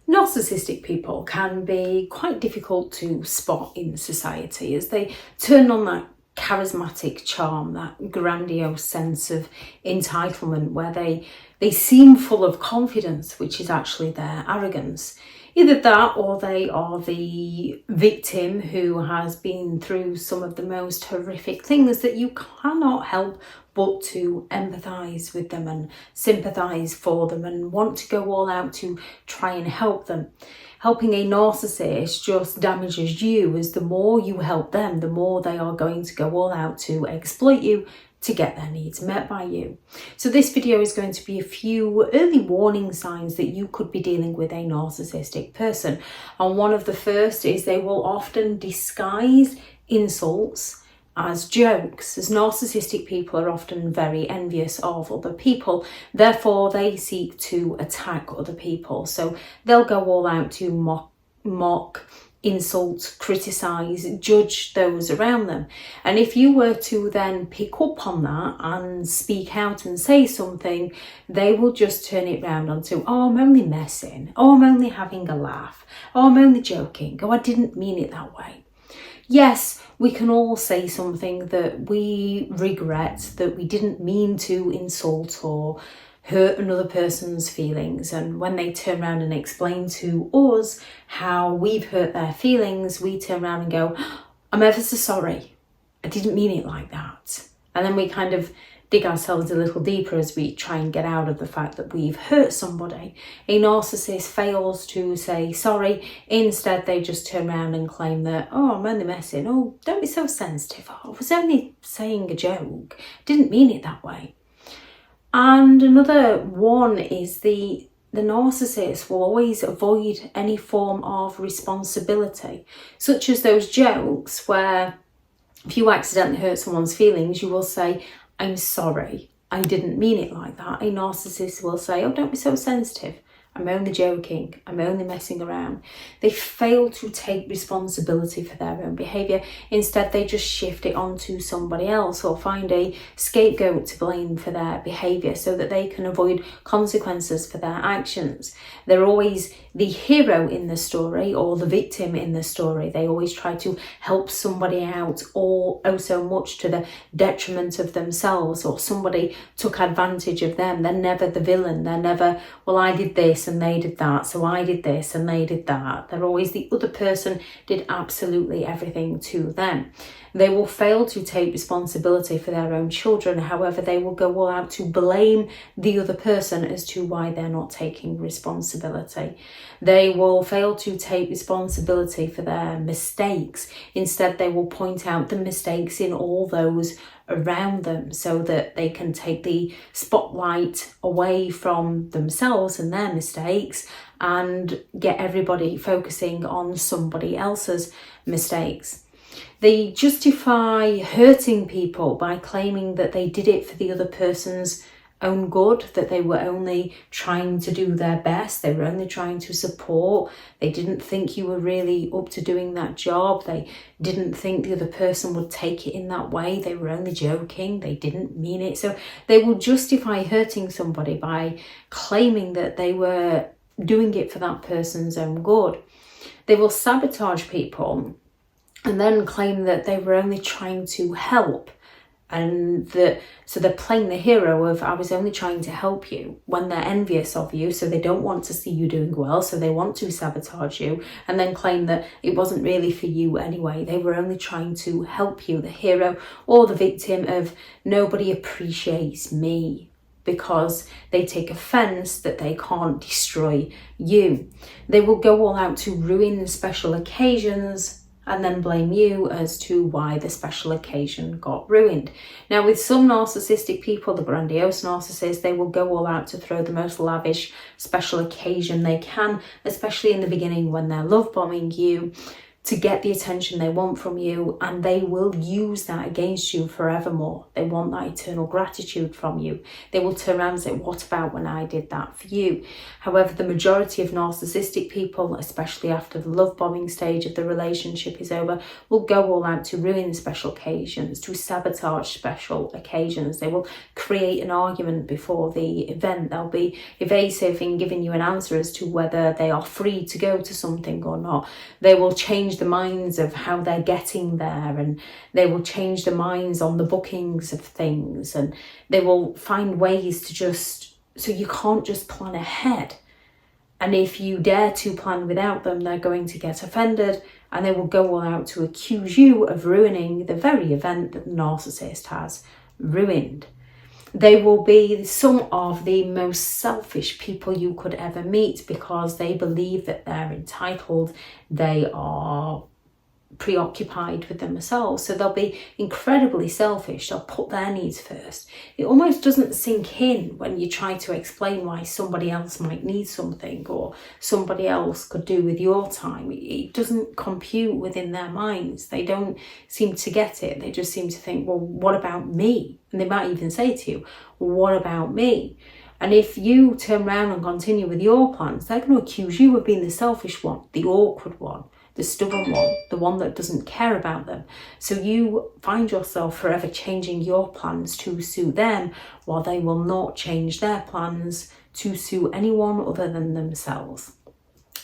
Narcissistic people can be quite difficult to spot in society as they turn on that charismatic charm, that grandiose sense of entitlement where they seem full of confidence, which is actually their arrogance. Either that or they are the victim who has been through some of the most horrific things that you cannot help but to empathise with them and sympathise for them and want to go all out to try and help them. Helping a narcissist just damages you, as the more you help them, the more they are going to go all out to exploit you to get their needs met by you. So this video is going to be a few early warning signs that you could be dealing with a narcissistic person. And one of the first is they will often disguise insults as jokes, as narcissistic people are often very envious of other people, therefore they seek to attack other people. So they'll go all out to mock, insult, criticise, judge those around them. And if you were to then pick up on that and speak out and say something, they will just turn it round onto, oh, I'm only messing, oh, I'm only having a laugh, oh, I'm only joking, oh, I didn't mean it that way. Yes, we can all say something that we regret, that we didn't mean to insult or hurt another person's feelings. And when they turn around and explain to us how we've hurt their feelings, we turn around and go, I'm ever so sorry. I didn't mean it like that. And then we kind of dig ourselves a little deeper as we try and get out of the fact that we've hurt somebody. A narcissist fails to say sorry. Instead, they just turn around and claim that, oh, I'm only messing. Oh, don't be so sensitive. Oh, I was only saying a joke. Didn't mean it that way. And another one is the narcissist will always avoid any form of responsibility, such as those jokes where if you accidentally hurt someone's feelings, you will say, I'm sorry, I didn't mean it like that. A narcissist will say, oh, don't be so sensitive. I'm only joking. I'm only messing around. They fail to take responsibility for their own behaviour. Instead, they just shift it onto somebody else or find a scapegoat to blame for their behaviour so that they can avoid consequences for their actions. They're always the hero in the story or the victim in the story. They always try to help somebody out, or oh so much to the detriment of themselves, or somebody took advantage of them. They're never the villain. They're never, well, I did this and they did that, so I did this and they did that. They're always the other person did absolutely everything to them. They will fail to take responsibility for their own children. However, they will go all out to blame the other person as to why they're not taking responsibility. They will fail to take responsibility for their mistakes. Instead, they will point out the mistakes in all those around them so that they can take the spotlight away from themselves and their mistakes and get everybody focusing on somebody else's mistakes. They justify hurting people by claiming that they did it for the other person's own good, that they were only trying to do their best, they were only trying to support, they didn't think you were really up to doing that job, they didn't think the other person would take it in that way, they were only joking, they didn't mean it. So they will justify hurting somebody by claiming that they were doing it for that person's own good. They will sabotage people and then claim that they were only trying to help, and so they're playing the hero of, I was only trying to help you, when they're envious of you, so they don't want to see you doing well, so they want to sabotage you and then claim that it wasn't really for you anyway, they were only trying to help you. The hero or the victim of, nobody appreciates me, because they take offence that they can't destroy you. They will go all out to ruin special occasions and then blame you as to why the special occasion got ruined. Now, with some narcissistic people, the grandiose narcissists, they will go all out to throw the most lavish special occasion they can, especially in the beginning when they're love bombing you, to get the attention they want from you, and they will use that against you forevermore. They want that eternal gratitude from you. They will turn around and say, what about when I did that for you? However, the majority of narcissistic people, especially after the love bombing stage of the relationship is over, will go all out to ruin special occasions, to sabotage special occasions. They will create an argument before the event. They'll be evasive in giving you an answer as to whether they are free to go to something or not. They will change the minds of how they're getting there, and they will change the minds on the bookings of things, and they will find ways to just, so you can't just plan ahead. And if you dare to plan without them, they're going to get offended, and they will go all out to accuse you of ruining the very event that the narcissist has ruined. They will be some of the most selfish people you could ever meet, because they believe that they're entitled, they are preoccupied with themselves, so they'll be incredibly selfish. They'll put their needs first. It almost doesn't sink in when you try to explain why somebody else might need something, or somebody else could do with your time. It doesn't compute within their minds. They don't seem to get it. They just seem to think, well, what about me? And they might even say to you, what about me? And if you turn around and continue with your plans, they're going to accuse you of being the selfish one, the awkward one, the stubborn one, the one that doesn't care about them. So you find yourself forever changing your plans to suit them, while they will not change their plans to suit anyone other than themselves.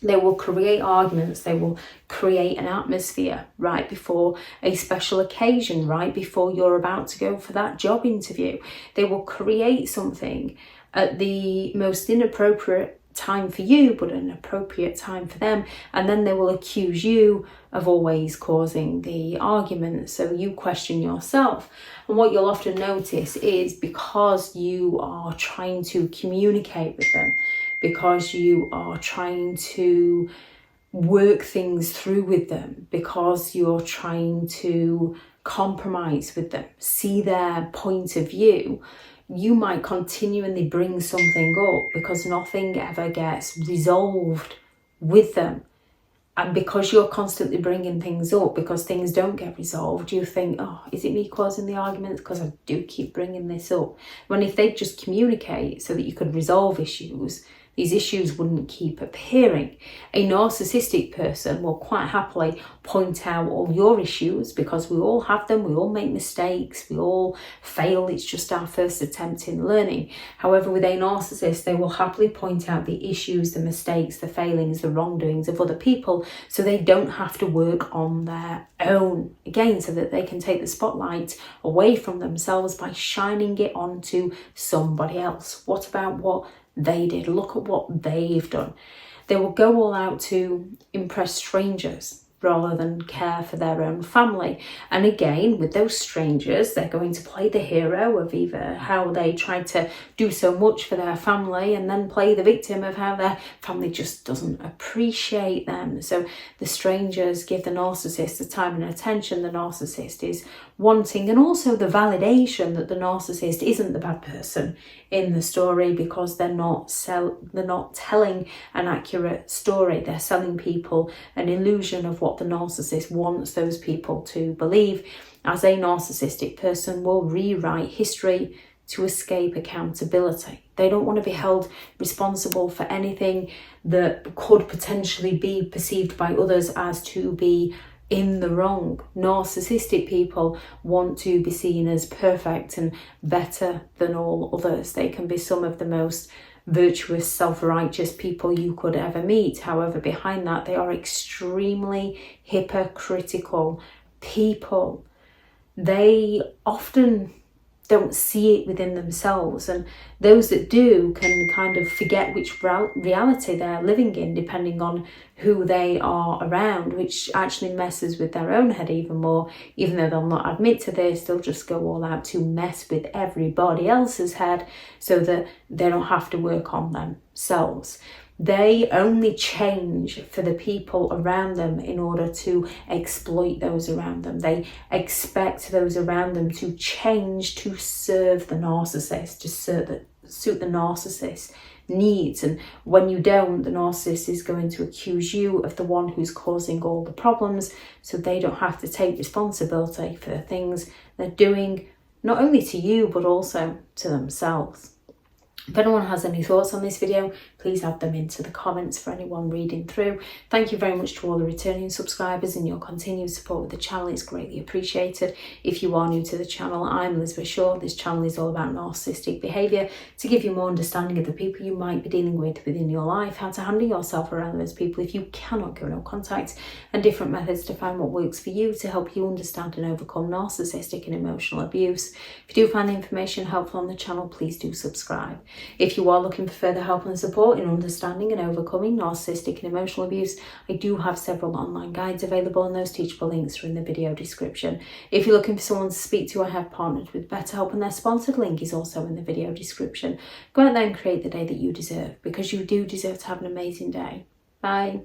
They will create arguments, they will create an atmosphere right before a special occasion, right before you're about to go for that job interview. They will create something at the most inappropriate time for you, but an appropriate time for them, and then they will accuse you of always causing the argument. So you question yourself, and what you'll often notice is, because you are trying to communicate with them, because you are trying to work things through with them, because you're trying to compromise with them, see their point of view, you might continually bring something up, because nothing ever gets resolved with them. And because you're constantly bringing things up, because things don't get resolved, you think, oh, is it me causing the arguments because I do keep bringing this up? When if they just communicate so that you could resolve issues, these issues wouldn't keep appearing. A narcissistic person will quite happily point out all your issues, because we all have them, we all make mistakes, we all fail, it's just our first attempt in learning. However, with a narcissist, they will happily point out the issues, the mistakes, the failings, the wrongdoings of other people, so they don't have to work on their own, again, so that they can take the spotlight away from themselves by shining it onto somebody else. What about what they did? Look at what they've done. They will go all out to impress strangers rather than care for their own family. And again, with those strangers, they're going to play the hero of either how they tried to do so much for their family, and then play the victim of how their family just doesn't appreciate them. So the strangers give the narcissist the time and attention the narcissist is wanting, and also the validation that the narcissist isn't the bad person in the story, because they're not telling an accurate story. They're selling people an illusion of what the narcissist wants those people to believe, as a narcissistic person will rewrite history to escape accountability. They don't want to be held responsible for anything that could potentially be perceived by others as to be in the wrong. Narcissistic people want to be seen as perfect and better than all others. They can be some of the most virtuous, self-righteous people you could ever meet. However, behind that, they are extremely hypocritical people. They often don't see it within themselves, and those that do can kind of forget which reality they're living in, depending on who they are around, which actually messes with their own head even more. Even though they'll not admit to this, they'll just go all out to mess with everybody else's head so that they don't have to work on themselves. They only change for the people around them in order to exploit those around them. They expect those around them to change to serve the narcissist, to suit the narcissist needs. And when you don't, the narcissist is going to accuse you of the one who's causing all the problems, so they don't have to take responsibility for the things they're doing, not only to you, but also to themselves. If anyone has any thoughts on this video, please add them into the comments for anyone reading through. Thank you very much to all the returning subscribers and your continued support with the channel. It's greatly appreciated. If you are new to the channel, I'm Elizabeth Shaw. This channel is all about narcissistic behaviour to give you more understanding of the people you might be dealing with within your life, how to handle yourself around those people if you cannot go no contact, and different methods to find what works for you to help you understand and overcome narcissistic and emotional abuse. If you do find the information helpful on the channel, please do subscribe. If you are looking for further help and support in understanding and overcoming narcissistic and emotional abuse, I do have several online guides available, and those teachable links are in the video description. If you're looking for someone to speak to, I have partnered with BetterHelp, and their sponsored link is also in the video description. Go out there and create the day that you deserve, because you do deserve to have an amazing day. Bye.